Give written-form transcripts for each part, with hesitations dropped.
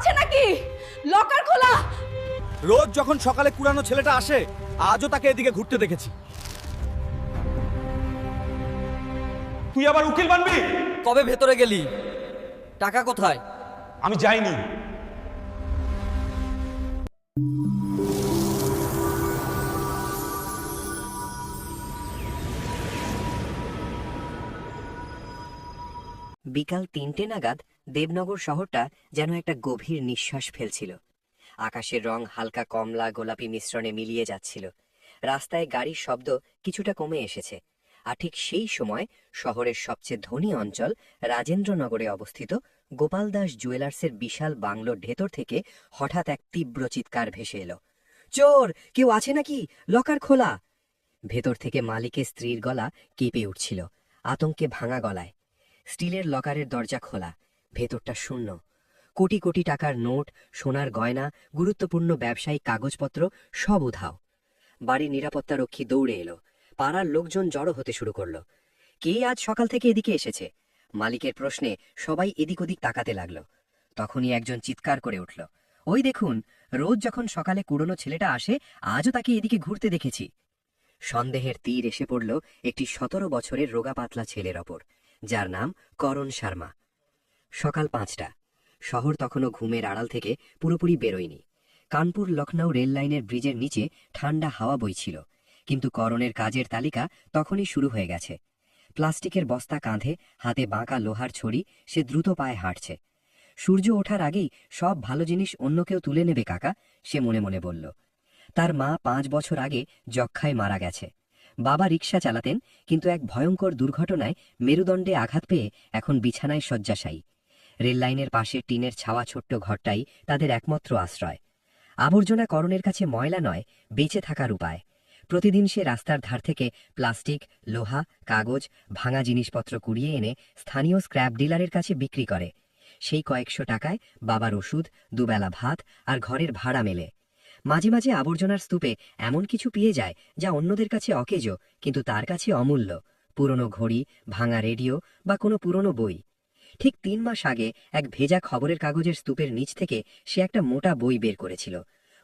আছে নাকি? লকার খোলা। রোজ যখন সকালে কুড়ানো ছেলেটা আসে, আজও তাকে এদিকে ঘুরতে দেখেছি। তুই আবার উকিল বানবি? কবে ভেতরে গেলি? টাকা কোথায়? আমি যাইনি। বিকাল ৩টে নাগাদ দেবনগর শহরটা যেন একটা গভীর নিঃশ্বাস ফেলছিল। আকাশের রং হালকা কমলা গোলাপি মিশ্রণে মিলিয়ে যাচ্ছিল। রাস্তায় গাড়ির শব্দ কিছুটা কমে এসেছে। আর ঠিক সেই সময় শহরের সবচেয়ে ধনী অঞ্চল রাজেন্দ্রনগরে অবস্থিত গোপাল দাস জুয়েলার্সের বিশাল বাংলোর ভেতর থেকে হঠাৎ এক তীব্র চিৎকার ভেসে এলো। চোর! কেউ আছে নাকি? লকার খোলা! ভেতর থেকে মালিকের স্ত্রীর গলা কেঁপে উঠছিল, আতঙ্কে ভাঙা গলায়। স্টিলের লকারের দরজা খোলা, ভেতরটা শূন্য। কোটি কোটি টাকার নোট, সোনার গয়না, গুরুত্বপূর্ণ ব্যবসায়িক কাগজপত্র সব উধাও। বাড়ির নিরাপত্তারক্ষী দৌড়ে এলো। পাড়ার লোকজন জড়ো হতে শুরু করলো। কে আজ সকাল থেকে এদিকে এসেছে? মালিকের প্রশ্নে সবাই এদিক ওদিক তাকাতে লাগলো। তখনই একজন চিৎকার করে উঠল, ওই দেখুন, রোজ যখন সকালে কুড়োনো ছেলেটা আসে, আজও তাকে এদিকে ঘুরতে দেখেছি। সন্দেহের তীর এসে পড়ল একটি ১৭ বছরের রোগা পাতলা ছেলের ওপর, যার নাম করণ শর্মা। সকাল ৫টা। শহর তখনও ঘুমের আড়াল থেকে পুরোপুরি বেরোয়নি। কানপুর লখনৌ রেল লাইনের ব্রিজের নিচে ঠান্ডা হাওয়া বইছিল, কিন্তু করণের কাজের তালিকা তখনই শুরু হয়ে গেছে। প্লাস্টিকের বস্তা কাঁধে, হাতে বাঁকা লোহার ছড়ি, সে দ্রুত পায়ে হাঁটছে। সূর্য ওঠার আগেই সব ভালো জিনিস অন্য কেউ তুলে নেবে কাকা, সে মনে মনে বলল। তার মা ৫ বছর আগে যক্ষ্মায় মারা গেছে। বাবা রিকশা চালাতেন, কিন্তু এক ভয়ঙ্কর দুর্ঘটনায় মেরুদণ্ডে আঘাত পেয়ে এখন বিছানায় শয্যাশায়ী। রেললাইনের পাশে টিনের ছাওয়া ছোট্ট ঘরটাই তাদের একমাত্র আশ্রয়। আবর্জনা করণের কাছে ময়লা নয়, বেঁচে থাকার উপায়। প্রতিদিন সে রাস্তার ধার থেকে প্লাস্টিক, লোহা, কাগজ, ভাঙা জিনিসপত্র কুড়িয়ে এনে স্থানীয় স্ক্র্যাপ ডিলারের কাছে বিক্রি করে। সেই কয়েকশো টাকায় বাবার ওষুধ, দুবেলা ভাত আর ঘরের ভাড়া মেলে। মাঝে মাঝে আবর্জনার স্তূপে এমন কিছু পেয়ে যায় যা অন্যদের কাছে অকেজো, কিন্তু তার কাছে অমূল্য। পুরনো ঘড়ি, ভাঙা রেডিও বা কোনো পুরনো বই। ঠিক ৩ মাস আগে এক ভেজা খবরের কাগজের স্তূপের নিচ থেকে সে একটা মোটা বই বের করেছিল।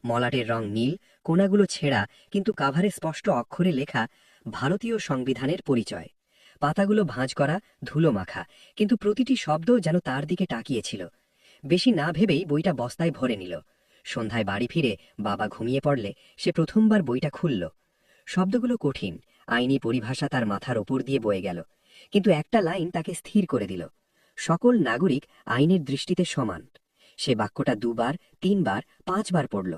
মলাটের রং নীল, কোনাগুলো ছেঁড়া, কিন্তু কাভারে স্পষ্ট অক্ষরে লেখা ভারতীয় সংবিধানের পরিচয়। পাতাগুলো ভাঁজ করা, ধুলো মাখা, কিন্তু প্রতিটি শব্দ যেন তার দিকে তাকিয়েছিল। বেশি না ভেবেই বইটা বস্তায় ভরে নিল। সন্ধ্যায় বাড়ি ফিরে বাবা ঘুমিয়ে পড়লে সে প্রথমবার বইটা খুলল। শব্দগুলো কঠিন, আইনি পরিভাষা তার মাথার ওপর দিয়ে বয়ে গেল, কিন্তু একটা লাইন তাকে স্থির করে দিল। সকল নাগরিক আইনের দৃষ্টিতে সমান। সে বাক্যটা ২ বার, ৩ বার, ৫ বার পড়ল।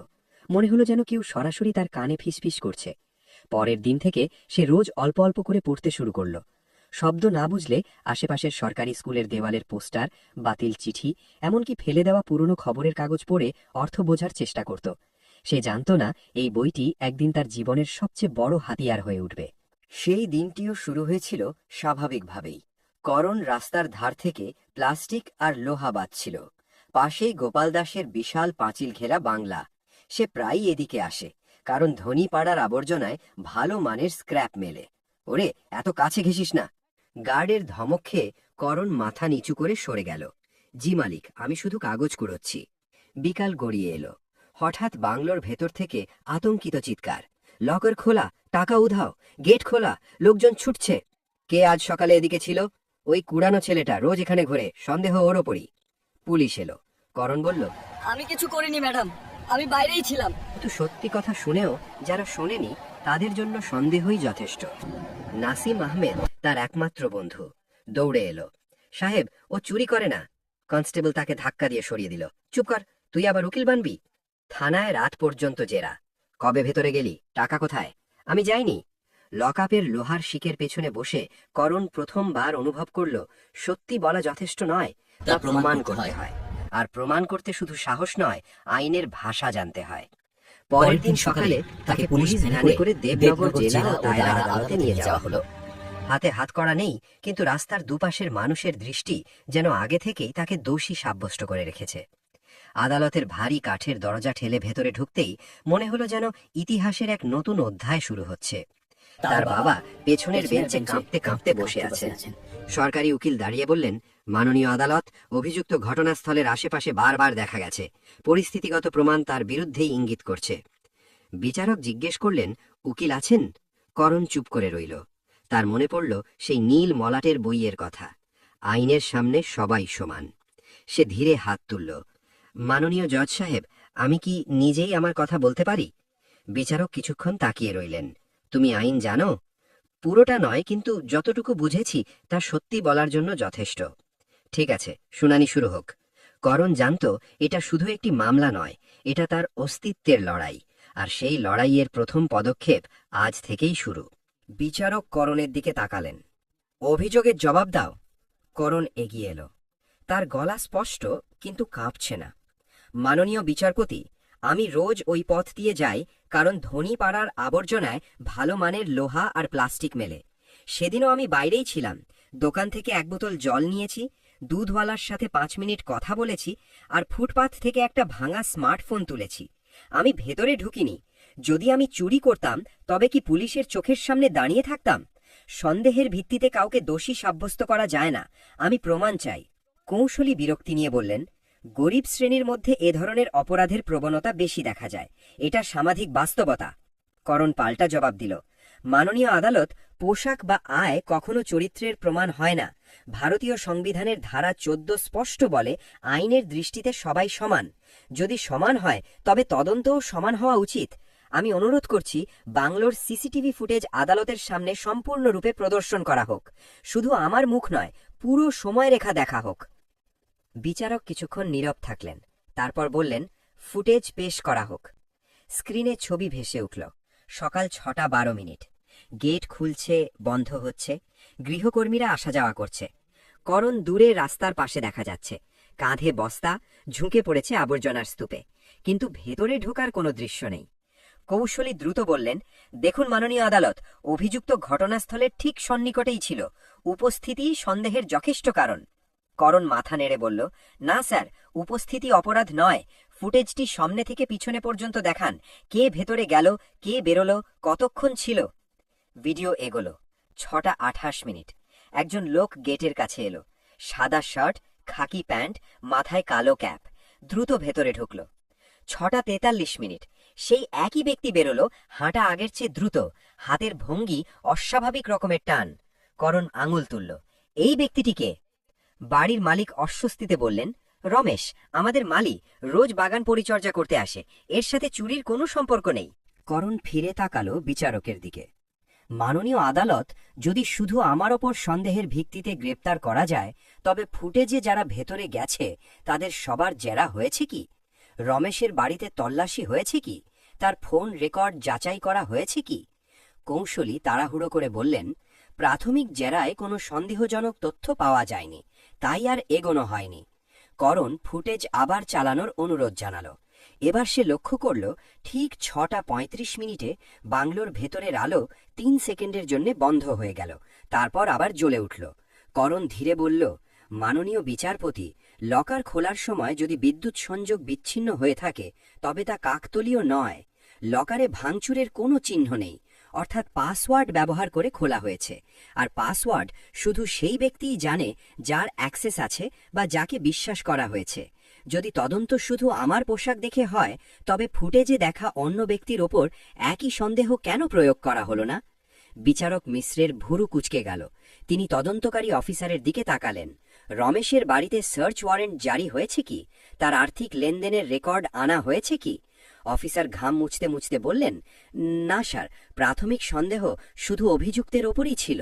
মনে হলো যেন কেউ সরাসরি তার কানে ফিসফিস করছে। পরের দিন থেকে সে রোজ অল্প অল্প করে পড়তে শুরু করল। শব্দ না বুঝলে আশেপাশের সরকারি স্কুলের দেওয়ালের পোস্টার, বাতিল চিঠি, এমনকি ফেলে দেওয়া পুরনো খবরের কাগজ পড়ে অর্থ বোঝার চেষ্টা করত। সে জানত না এই বইটি একদিন তার জীবনের সবচেয়ে বড় হাতিয়ার হয়ে উঠবে। সেই দিনটিও শুরু হয়েছিল স্বাভাবিকভাবেই। করণ রাস্তার ধার থেকে প্লাস্টিক আর লোহা বাঁধছিল। পাশেই গোপাল দাসের বিশাল পাঁচিল ঘেরা বাংলা। সে প্রায়ই এদিকে আসে, কারণ ধনী পাড়ার আবর্জনায় ভালো মানের স্ক্র্যাপ মেলে। ওরে, এত কাছে ঘেসিস না! গার্ডের ধমক খেয়ে করণ মাথা নিচু করে সরে গেল। জি মালিক, আমি শুধু কাগজ কুড়োচ্ছি। বিকাল গড়িয়ে এলো। হঠাৎ বাংলোর ভেতর থেকে আতঙ্কিত চিৎকার, লকার খোলা, টাকা উধাও, গেট খোলা, লোকজন ছুটছে। কে আজ সকালে এদিকে ছিল? ওই কুড়ানো ছেলেটা রোজ এখানে ঘুরে, সন্দেহ ওর ওপরই। পুলিশ এলো। করণ বলল, আমি কিছু করিনি ম্যাডাম, আমি বাইরেই ছিলাম। কিন্তু সত্যি কথা শুনেও যারা শোনেনি তাদের জন্য সন্দেহই যথেষ্ট। নাসিম আহমেদ তার একমাত্র বন্ধু। দৌড়ে এলো। সাহেব, ও চুরি করে না। কনস্টেবল তাকে ধাক্কা দিয়ে সরিয়ে দিল। চুপ কর, তুই আবার উকিল বানবি? থানায় রাত পর্যন্ত জেরা। কবে ভেতরে গেলি? টাকা কোথায়? আমি যাইনি। লকআপের লোহার শিকের পেছনে বসে করণ প্রথমবার অনুভব করল সত্যি বলা যথেষ্ট নয়, তা প্রমাণ করতে হয়। আর প্রমাণ করতে শুধু সাহস নয়, আইনের ভাষা জানতে হয়। পরের দিন সকালে তাকে পুলিশ ভ্যানে করে দেবনগর জেলা ও দায়রা আদালতে নিয়ে যাওয়া হলো। হাতে হাতকড়া নেই, কিন্তু রাস্তার দুপাশের মানুষের দৃষ্টি যেন আগে থেকেই তাকে দোষী সাব্যস্ত করে রেখেছে। আদালতের ভারী কাঠের দরজা ঠেলে ভেতরে ঢুকতেই মনে হলো যেন ইতিহাসের এক নতুন অধ্যায় শুরু হচ্ছে। তার বাবা পেছনের বেঞ্চে কাঁপতে কাঁপতে বসে আছেন। সরকারি উকিল দাঁড়িয়ে বললেন, মাননীয় আদালত, অভিযুক্ত ঘটনাস্থলের আশেপাশে বারবার দেখা গেছে। পরিস্থিতিগত প্রমাণ তার বিরুদ্ধেই ইঙ্গিত করছে। বিচারক জিজ্ঞেস করলেন, উকিল আছেন? করণ চুপ করে রইল। তার মনে পড়ল সেই নীল মলাটের বইয়ের কথা, আইনের সামনে সবাই সমান। সে ধীরে হাত তুলল। মাননীয় জজ সাহেব, আমি কি নিজেই আমার কথা বলতে পারি? বিচারক কিছুক্ষণ তাকিয়ে রইলেন। তুমি আইন জানো? পুরোটা নয়, কিন্তু যতটুকু বুঝেছি তা সত্যি বলার জন্য যথেষ্ট। ঠিক আছে, শুনানি শুরু হোক। করণ জানত এটা শুধু একটি মামলা নয়, এটা তার অস্তিত্বের লড়াই, আর সেই লড়াইয়ের প্রথম পদক্ষেপ আজ থেকেই শুরু। বিচারক করণের দিকে তাকালেন। অভিযোগের জবাব দাও। করণ এগিয়ে এলো। তার গলা স্পষ্ট, কিন্তু কাঁপছে না। মাননীয় বিচারপতি, আমি রোজ ওই পথ দিয়ে যাই, কারণ ধনী পাড়ার আবর্জনায় ভালো মানের লোহা আর প্লাস্টিক মেলে। সেদিনও আমি বাইরেই ছিলাম, দোকান থেকে এক বোতল জল নিয়েছি, দুধওয়ালার সাথে 5 মিনিট কথা বলেছি, আর ফুটপাথ থেকে একটা ভাঙা স্মার্টফোন তুলেছি। আমি ভেতরে ঢুকিনি। যদি আমি চুরি করতাম, তবে কি পুলিশের চোখের সামনে দাঁড়িয়ে থাকতাম? সন্দেহের ভিত্তিতে কাউকে দোষী সাব্যস্ত করা যায় না। আমি প্রমাণ চাই। কৌশলী বিরক্তি নিয়ে বললেন, গরিব শ্রেণীর মধ্যে এ ধরনের অপরাধের প্রবণতা বেশি দেখা যায়, এটা সামাজিক বাস্তবতা। করণ পাল্টা জবাব দিল, মাননীয় আদালত, পোশাক বা আয় কখনো চরিত্রের প্রমাণ হয় না। ভারতীয় সংবিধানের ধারা 14 স্পষ্ট বলে, আইনের দৃষ্টিতে সবাই সমান। যদি সমান হয়, তবে তদন্তও সমান হওয়া উচিত। আমি অনুরোধ করছি, বাংলোর সিসিটিভি ফুটেজ আদালতের সামনে সম্পূর্ণরূপে প্রদর্শন করা হোক। শুধু আমার মুখ নয়, পুরো সময়রেখা দেখা হোক। বিচারক কিছুক্ষণ নীরব থাকলেন, তারপর বললেন, ফুটেজ পেশ করা হোক। স্ক্রিনে ছবি ভেসে উঠল। সকাল 6:12। গেট খুলছে, বন্ধ হচ্ছে, গৃহকর্মীরা আসা যাওয়া করছে। করণ দূরে রাস্তার পাশে দেখা যাচ্ছে, কাঁধে বস্তা, ঝুঁকে পড়েছে আবর্জনার স্তূপে, কিন্তু ভেতরে ঢোকার কোনো দৃশ্য নেই। কৌশলী দ্রুত বললেন, দেখুন মাননীয় আদালত, অভিযুক্ত ঘটনাস্থলের ঠিক সন্নিকটেই ছিল। উপস্থিতিই সন্দেহের যথেষ্ট কারণ। করণ মাথা নেড়ে বলল, না স্যার, উপস্থিতি অপরাধ নয়। ফুটেজটি সামনে থেকে পিছনে পর্যন্ত দেখান। কে ভেতরে গেল, কে বেরোলো, কতক্ষণ ছিল। ভিডিও এগোলো। 6:28। একজন লোক গেটের কাছে এলো। সাদা শার্ট, খাকি প্যান্ট, মাথায় কালো ক্যাপ। দ্রুত ভেতরে ঢুকল। 6:43। সেই একই ব্যক্তি বেরোলো, হাঁটা আগের চেয়ে দ্রুত, হাতের ভঙ্গি অস্বাভাবিক রকমের টান। করণ আঙুল তুলল। এই ব্যক্তিটিকে? বাড়ির মালিক অস্বস্তিতে বললেন, রমেশ, আমাদের মালি, রোজ বাগান পরিচর্যা করতে আসে, এর সাথে চুরির কোনো সম্পর্ক নেই। করণ ফিরে তাকালো বিচারকের দিকে। মাননীয় আদালত, যদি শুধু আমার ওপর সন্দেহের ভিত্তিতে গ্রেপ্তার করা যায়, তবে ফুটেজে যারা ভেতরে গেছে তাদের সবার জেরা হয়েছে কি? রমেশের বাড়িতে তল্লাশি হয়েছে কি? তার ফোন রেকর্ড যাচাই করা হয়েছে কি? কৌশলী তাড়াহুড়ো করে বললেন, প্রাথমিক জেরায় কোনো সন্দেহজনক তথ্য পাওয়া যায়নি, তাই আর এগোনো হয়নি। করণ ফুটেজ আবার চালানোর অনুরোধ জানালো। এবার সে লক্ষ্য করল, ঠিক 6:35 বাংলোর ভেতরের আলো 3 সেকেন্ডের জন্য বন্ধ হয়ে গেল, তারপর আবার জ্বলে উঠল। করণ ধীরে বলল, মাননীয় বিচারপতি, লকার খোলার সময় যদি বিদ্যুৎ সংযোগ বিচ্ছিন্ন হয়ে থাকে, তবে তা কাকতালীয় নয়। লকারে ভাঙচুরের কোনো চিহ্ন নেই, অর্থাৎ পাসওয়ার্ড ব্যবহার করে খোলা হয়েছে। আর পাসওয়ার্ড শুধু সেই ব্যক্তিই জানে যার অ্যাক্সেস আছে বা যাকে বিশ্বাস করা হয়েছে। যদি তদন্ত শুধু আমার পোশাক দেখে হয়, তবে ফুটেজে দেখা অন্য ব্যক্তির ওপর একই সন্দেহ কেন প্রয়োগ করা হলো না? বিচারক মিশ্রের ভুরু কুঁচকে গেল। তিনি তদন্তকারী অফিসারের দিকে তাকালেন। রমেশের বাড়িতে সার্চ ওয়ারেন্ট জারি হয়েছে কি? তার আর্থিক লেনদেনের রেকর্ড আনা হয়েছে কি? অফিসার ঘাম মুছতে মুছতে বললেন, না স্যার, প্রাথমিক সন্দেহ শুধু অভিযুক্তের ওপরই ছিল।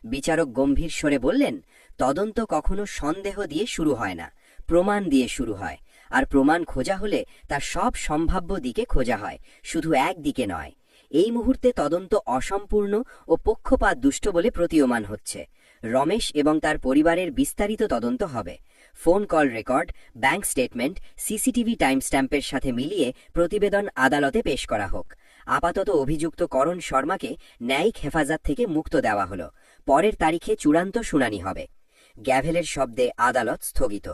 বিচারক গম্ভীর স্বরে বললেন, তদন্ত কখনো সন্দেহ দিয়ে শুরু হয় না, প্রমাণ দিয়ে শুরু হয়। আর প্রমাণ খোঁজা হলে তার সব সম্ভাব্য দিকে খোঁজা হয়, শুধু এক দিকে নয়। এই মুহূর্তে তদন্ত অসম্পূর্ণ ও পক্ষপাত দুষ্ট বলে প্রতীয়মান হচ্ছে। রমেশ এবং তার পরিবারের বিস্তারিত তদন্ত হবে। Phone call record, bank statement, CCTV time স্ট্যাম্পের সাথে মিলিয়ে প্রতিবেদন আদালতে পেশ করা হোক। আপাতত অভিযুক্ত করণ শর্মাকে ন্যায়িক হেফাজত থেকে মুক্ত দেওয়া হলো। পরের তারিখে চূড়ান্ত শুনানি হবে। গ্যাভেলের শব্দে আদালত স্থগিত।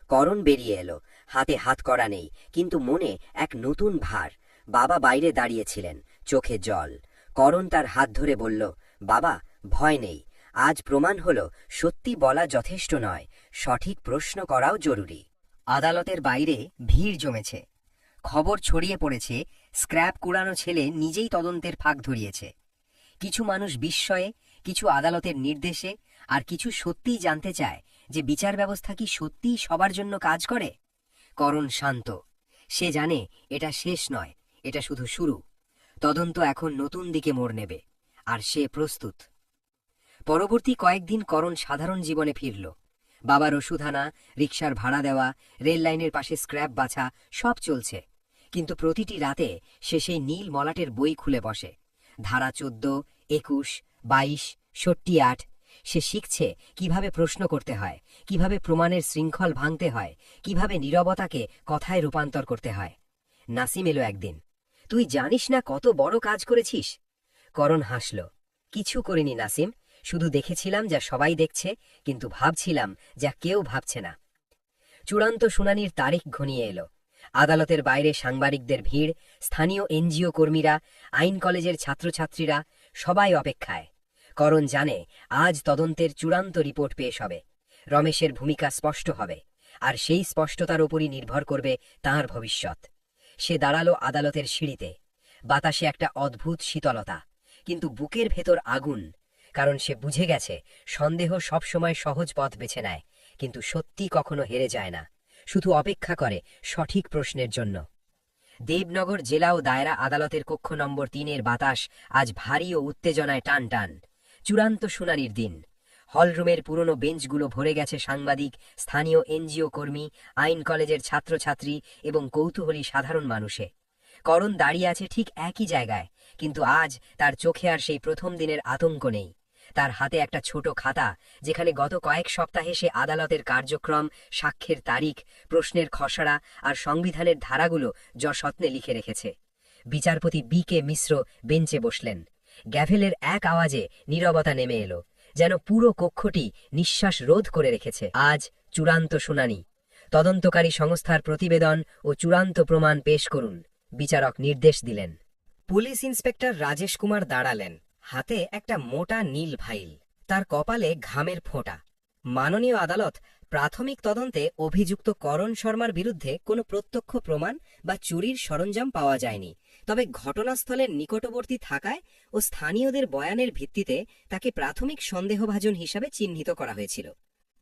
করণ বেরিয়ে এলো। হাতে হাত করা নেই, কিন্তু মনে এক নতুন ভার। বাবা বাইরে দাঁড়িয়েছিলেন, চোখে জল। করণ তার হাত ধরে বলল, বাবা, ভয় নেই, আজ প্রমাণ হল সত্যি বলা যথেষ্ট নয়, সঠিক প্রশ্ন করাও জরুরি। আদালতের বাইরে ভিড় জমেছে। খবর ছড়িয়ে পড়েছে স্ক্র্যাপ কুড়ানো ছেলে নিজেই তদন্তের ফাঁক ধরিয়েছে। কিছু মানুষ বিস্ময়ে, কিছু আদালতের নির্দেশে, আর কিছু সত্যিই জানতে চায় যে বিচার ব্যবস্থা কি সত্যিই সবার জন্য কাজ করে। করণ শান্ত। সে জানে এটা শেষ নয়, এটা শুধু শুরু। তদন্ত এখন নতুন দিকে মোড় নেবে, আর সে প্রস্তুত। পরবর্তী কয়েকদিন করণ সাধারণ জীবনে ফিরল। বাবার ওষুধ আনা, রিকশার ভাড়া দেওয়া, রেল লাইনের পাশে স্ক্র্যাপ বাছা, সব চলছে। কিন্তু প্রতিটি রাতে সে সেই নীল মলাটের বই খুলে বসে। ধারা 14, 21, 22, 68। সে শিখছে কিভাবে প্রশ্ন করতে হয়, কিভাবে প্রমাণের শৃঙ্খল ভাঙতে হয়, কিভাবে নীরবতাকে কথায় রূপান্তর করতে হয়। নাসিম এলো একদিন। তুই জানিস না কত বড় কাজ করেছিস? করণ হাসল। কিছু করিনি নাসিম, শুধু দেখেছিলাম যা সবাই দেখছে, কিন্তু ভাবছিলাম যা কেউ ভাবছে না। চূড়ান্ত শুনানির তারিখ ঘনিয়ে এলো। আদালতের বাইরে সাংবাদিকদের ভিড়, স্থানীয় এনজিও কর্মীরা, আইন কলেজের ছাত্রছাত্রীরা, সবাই অপেক্ষায়। করণ জানে আজ তদন্তের চূড়ান্ত রিপোর্ট পেশ হবে। রমেশের ভূমিকা স্পষ্ট হবে, আর সেই স্পষ্টতার উপরই নির্ভর করবে তাঁর ভবিষ্যৎ। সে দাঁড়ালো আদালতের সিঁড়িতে। বাতাসে একটা অদ্ভুত শীতলতা, কিন্তু বুকের ভেতর আগুন। কারণ সে বুঝে গেছে সন্দেহ সবসময় সহজ পথ বেছে নেয়, কিন্তু সত্যি কখনো হেরে যায় না, শুধু অপেক্ষা করে সঠিক প্রশ্নের জন্য। দেবনগর জেলা ও দায়রা আদালতের কক্ষ নম্বর 3-এর বাতাস আজ ভারী ও উত্তেজনায় টান টান। চূড়ান্ত শুনানির দিন। হলরুমের পুরনো বেঞ্চগুলো ভরে গেছে সাংবাদিক, স্থানীয় এনজিও কর্মী, আইন কলেজের ছাত্রছাত্রী এবং কৌতূহলী সাধারণ মানুষে। করণ দাঁড়িয়ে আছে ঠিক একই জায়গায়, কিন্তু আজ তার চোখে আর সেই প্রথম দিনের আতঙ্ক নেই। তার হাতে একটা ছোট খাতা, যেখানে গত কয়েক সপ্তাহে সে আদালতের কার্যক্রম, সাক্ষ্যের তারিখ, প্রশ্নের খসড়া আর সংবিধানের ধারাগুলো যস্বত্নে লিখে রেখেছে। বিচারপতি বি.কে. মিশ্র বেঞ্চে বসলেন। গ্যাভেলের এক আওয়াজে নীরবতা নেমে এলো, যেন পুরো কক্ষটি নিঃশ্বাস রোধ করে রেখেছে। আজ চূড়ান্ত শুনানি। তদন্তকারী সংস্থার প্রতিবেদন ও চূড়ান্ত প্রমাণ পেশ করুন, বিচারক নির্দেশ দিলেন। পুলিশ ইন্সপেক্টর রাজেশ কুমার দাঁড়ালেন, হাতে একটা মোটা নীল ফাইল, তার কপালে ঘামের ফোঁটা। মাননীয় আদালত, প্রাথমিক তদন্তে অভিযুক্ত করণ শর্মার বিরুদ্ধে কোনো প্রত্যক্ষ প্রমাণ বা চুরির সরঞ্জাম পাওয়া যায়নি। তবে ঘটনাস্থলের নিকটবর্তী থাকায় ও স্থানীয়দের বয়ানের ভিত্তিতে তাকে প্রাথমিক সন্দেহভাজন হিসাবে চিহ্নিত করা হয়েছিল।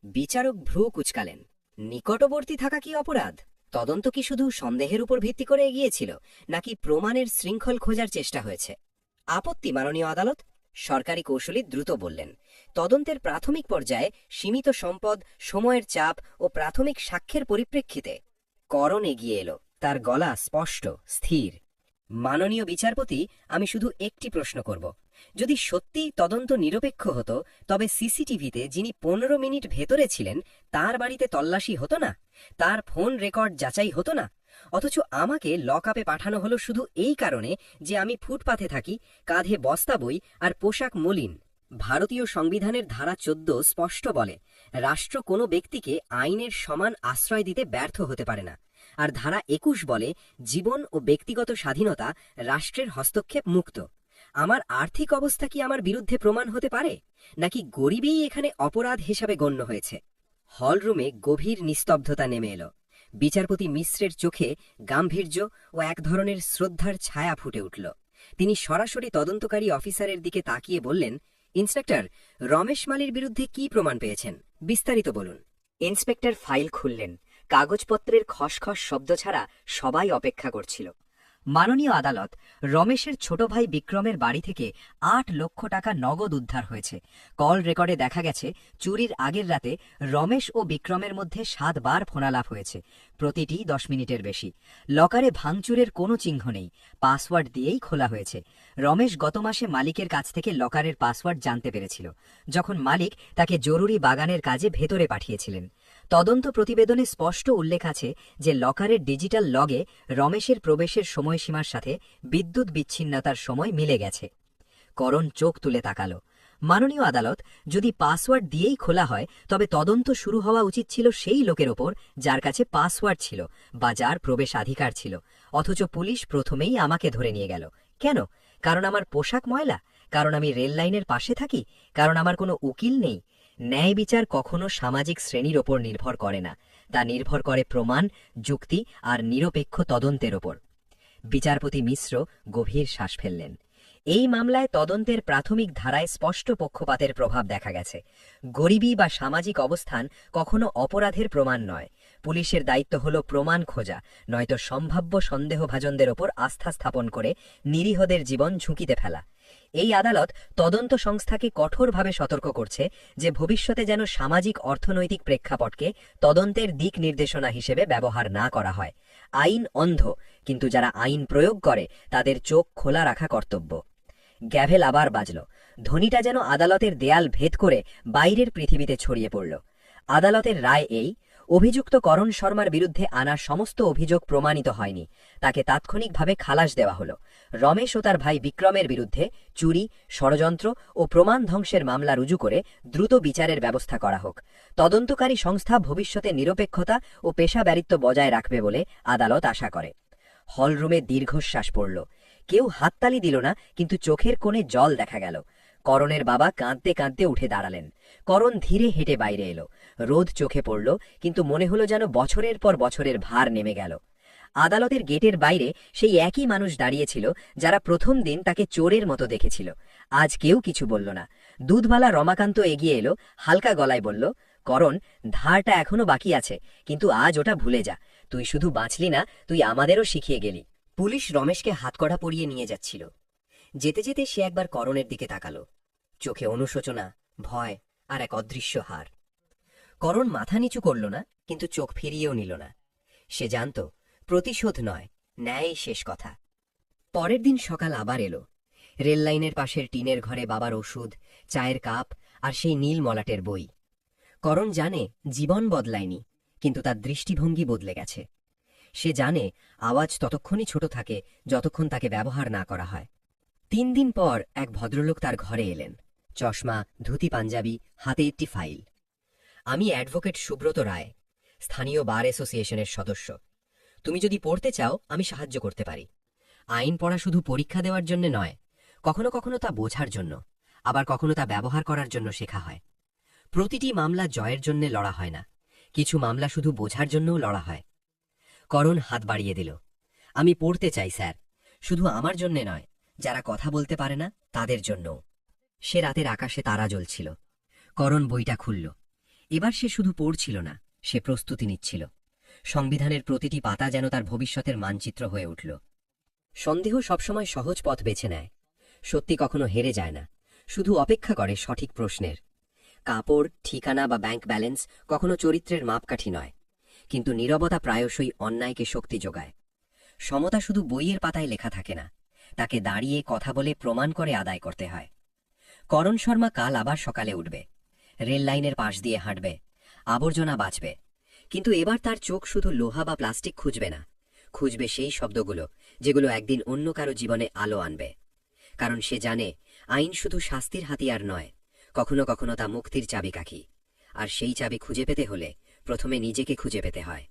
বিচারক ভ্রু কুঁচকালেন। নিকটবর্তী থাকা কি অপরাধ? তদন্ত কি শুধু সন্দেহের উপর ভিত্তি করে এগিয়েছিল, নাকি প্রমাণের শৃঙ্খল খোঁজার চেষ্টা হয়েছে? আপত্তি মাননীয় আদালত, সরকারি কৌশলী দ্রুত বললেন। তদন্তের প্রাথমিক পর্যায়ে সীমিত সম্পদ, সময়ের চাপ ও প্রাথমিক সাক্ষ্যের পরিপ্রেক্ষিতে। করণ এগিয়ে এলো, তার গলা স্পষ্ট, স্থির। মাননীয় বিচারপতি, আমি শুধু একটি প্রশ্ন করব। যদি সত্যিই তদন্ত নিরপেক্ষ হতো, তবে সিসিটিভিতে যিনি 15 মিনিট ভেতরে ছিলেন তার বাড়িতে তল্লাশি হতো না? তার ফোন রেকর্ড যাচাই হতো না? অথচ আমাকে লকআপে পাঠানো হলো শুধু এই কারণে যে আমি ফুটপাথে থাকি, কাঁধে বস্তা বই আর পোশাক মলিন। ভারতীয় সংবিধানের ধারা 14 স্পষ্ট বলে, রাষ্ট্র কোনো ব্যক্তিকে আইনের সমান আশ্রয় দিতে ব্যর্থ হতে পারে না। আর ধারা 21 বলে, জীবন ও ব্যক্তিগত স্বাধীনতা রাষ্ট্রের হস্তক্ষেপ মুক্ত। আমার আর্থিক অবস্থা কি আমার বিরুদ্ধে প্রমাণ হতে পারে, নাকি গরিবই এখানে অপরাধ হিসাবে গণ্য হয়েছে? হলরুমে গভীর নিস্তব্ধতা নেমে এলো। বিচারপতি মিশ্রের চোখে গাম্ভীর্য ও এক ধরনের শ্রদ্ধার ছায়া ফুটে উঠল। তিনি সরাসরি তদন্তকারী অফিসারের দিকে তাকিয়ে বললেন, ইন্সপেক্টর, রমেশ মালির বিরুদ্ধে কি প্রমাণ পেয়েছেন? বিস্তারিত বলুন। ইন্সপেক্টর ফাইল খুললেন। কাগজপত্রের খসখস শব্দ ছাড়া সবাই অপেক্ষা করছিল। মাননীয় আদালত, রমেশের ছোট ভাই বিক্রমের বাড়ি থেকে 8 লক্ষ টাকা নগদ উদ্ধার হয়েছে। কল রেকর্ডে দেখা গেছে চুরির আগের রাতে রমেশ ও বিক্রমের মধ্যে 7 বার ফোনালাপ হয়েছে, প্রতিটি 10 মিনিটের বেশি। লকারে ভাঙচুরের কোনো চিহ্ন নেই, পাসওয়ার্ড দিয়েই খোলা হয়েছে। রমেশ গত মাসে মালিকের কাছ থেকে লকারের পাসওয়ার্ড জানতে পেরেছিল, যখন মালিক তাকে জরুরি বাগানের কাজে ভেতরে পাঠিয়েছিলেন। তদন্ত প্রতিবেদনে স্পষ্ট উল্লেখ আছে যে লকারের ডিজিটাল লগে রমেশের প্রবেশের সময়সীমার সাথে বিদ্যুৎ বিচ্ছিন্নতার সময় মিলে গেছে। করণ চোখ তুলে তাকালো। মাননীয় আদালত, যদি পাসওয়ার্ড দিয়েই খোলা হয়, তবে তদন্ত শুরু হওয়া উচিত ছিল সেই লোকের ওপর যার কাছে পাসওয়ার্ড ছিল বা যার প্রবেশাধিকার ছিল। অথচ পুলিশ প্রথমেই আমাকে ধরে নিয়ে গেল। কেন? কারণ আমার পোশাক ময়লা? কারণ আমি রেল লাইনের পাশে থাকি, কারণ আমার কোনো উকিল নেই? ন্যায় বিচার কখনো সামাজিক শ্রেণীর ওপর নির্ভর করে না, তা নির্ভর করে প্রমাণ, যুক্তি আর নিরপেক্ষ তদন্তের ওপর। বিচারপতি মিশ্র গভীর শ্বাস ফেললেন। এই মামলায় তদন্তের প্রাথমিক ধারায় স্পষ্ট পক্ষপাতের প্রভাব দেখা গেছে। গরিবী বা সামাজিক অবস্থান কখনো অপরাধের প্রমাণ নয়। পুলিশের দায়িত্ব হলো প্রমাণ খোঁজা, নয়তো সম্ভাব্য সন্দেহভাজনদের ওপর আস্থা স্থাপন করে নিরীহদের জীবন ঝুঁকিতে ফেলা। এই আদালত তদন্ত সংস্থাকে কঠোরভাবে সতর্ক করছে যে ভবিষ্যতে যেন সামাজিক অর্থনৈতিক প্রেক্ষাপটকে তদন্তের দিক নির্দেশনা হিসেবে ব্যবহার না করা হয়। আইন অন্ধ, কিন্তু যারা আইন প্রয়োগ করে তাদের চোখ খোলা রাখা কর্তব্য। গ্যাভেল আবার বাজল। ধ্বনিটা যেন আদালতের দেয়াল ভেদ করে বাইরের পৃথিবীতে ছড়িয়ে পড়ল। আদালতের রায় এই: অভিযুক্ত করণ শর্মার বিরুদ্ধে আনা সমস্ত অভিযোগ প্রমাণিত হয়নি, তাকে তাৎক্ষণিকভাবে খালাস দেওয়া হলো। রমেশ ও তার ভাই বিক্রমের বিরুদ্ধে চুরি, ষড়যন্ত্র ও প্রমাণ ধ্বংসের মামলা রুজু করে দ্রুত বিচারের ব্যবস্থা করা হোক। তদন্তকারী সংস্থা ভবিষ্যতে নিরপেক্ষতা ও পেশাদারিত্ব বজায় রাখবে বলে আদালত আশা করে। হলরুমে দীর্ঘশ্বাস পড়ল। কেউ হাততালি দিল না, কিন্তু চোখের কোণে জল দেখা গেল। করণের বাবা কাঁদতে কাঁদতে উঠে দাঁড়ালেন। করণ ধীরে হেঁটে বাইরে এলো। রোদ চোখে পড়ল, কিন্তু মনে হলো যেন বছরের পর বছরের ভার নেমে গেল। আদালতের গেটের বাইরে সেই একই মানুষ দাঁড়িয়েছিল যারা প্রথম দিন তাকে চোরের মতো দেখেছিল। আজ কেউ কিছু বলল না। দুধওয়ালা রমাকান্ত এগিয়ে এলো, হালকা গলায় বলল, করণ, ধারটা এখনো বাকি আছে, কিন্তু আজ ওটা ভুলে যা। তুই শুধু বাঁচলি না, তুই আমাদেরও শিখিয়ে গেলি। পুলিশ রমেশকে হাতকড়া পরিয়ে নিয়ে যাচ্ছিল। যেতে যেতে সে একবার করণের দিকে তাকালো। চোখে অনুশোচনা, ভয় আর এক অদৃশ্য হার। করণ মাথা নিচু করল না, কিন্তু চোখ ফিরিয়েও নিল না। সে জানত প্রতিশোধ নয়, ন্যায় শেষ কথা। পরের দিন সকাল আবার এলো। রেল লাইনের পাশের টিনের ঘরে বাবার ওষুধ, চায়ের কাপ আর সেই নীল মলাটের বই। করণ জানে জীবন বদলায়নি, কিন্তু তার দৃষ্টিভঙ্গি বদলে গেছে। সে জানে আওয়াজ ততক্ষণই ছোট থাকে যতক্ষণ তাকে ব্যবহার না করা হয়। 3 দিন পর এক ভদ্রলোক তার ঘরে এলেন। চশমা, ধুতি পাঞ্জাবি, হাতে একটি ফাইল। আমি অ্যাডভোকেট সুব্রত রায়, স্থানীয় বার অ্যাসোসিয়েশনের সদস্য। তুমি যদি পড়তে চাও আমি সাহায্য করতে পারি। আইন পড়া শুধু পরীক্ষা দেওয়ার জন্য নয়, কখনো কখনো তা বোঝার জন্য, আবার কখনো তা ব্যবহার করার জন্য শেখা হয়। প্রতিটি মামলা জয়ের জন্য লড়া হয় না, কিছু মামলা শুধু বোঝার জন্যও লড়া হয়। করণ হাত বাড়িয়ে দিল। আমি পড়তে চাই স্যার, শুধু আমার জন্যে নয়, যারা কথা বলতে পারে না তাদের জন্যও। সে রাতের আকাশে তারা জ্বলছিল। করণ বইটা খুলল। এবার সে শুধু পড়ছিল না, সে প্রস্তুতি নিচ্ছিল। সংবিধানের প্রতিটি পাতা যেন তার ভবিষ্যতের মানচিত্র হয়ে উঠল। সন্দেহ সবসময় সহজ পথ বেছে নেয়। সত্যি কখনো হেরে যায় না, শুধু অপেক্ষা করে সঠিক প্রশ্নের। কাপড়, ঠিকানা বা ব্যাংক ব্যালেন্স কখনো চরিত্রের মাপকাঠি নয়, কিন্তু নীরবতা প্রায়শই অন্যায়কে শক্তি যোগায়। সমতা শুধু বইয়ের পাতায় লেখা থাকে না, তাকে দাঁড়িয়ে কথা বলে প্রমাণ করে আদায় করতে হয়। করণ শর্মা কাল আবার সকালে উঠবে, রেল লাইনের পাশ দিয়ে হাঁটবে, আবর্জনা বাঁচবে। কিন্তু এবার তার চোখ শুধু লোহা বা প্লাস্টিক খুঁজবে না, খুঁজবে সেই শব্দগুলো যেগুলো একদিন অন্য কারো জীবনে আলো আনবে। কারণ সে জানে আইন শুধু শাস্তির হাতিয়ার নয়, কখনো কখনো তা মুক্তির চাবিকাঠি। আর সেই চাবি খুঁজে পেতে হলে প্রথমে নিজেকে খুঁজে পেতে হয়।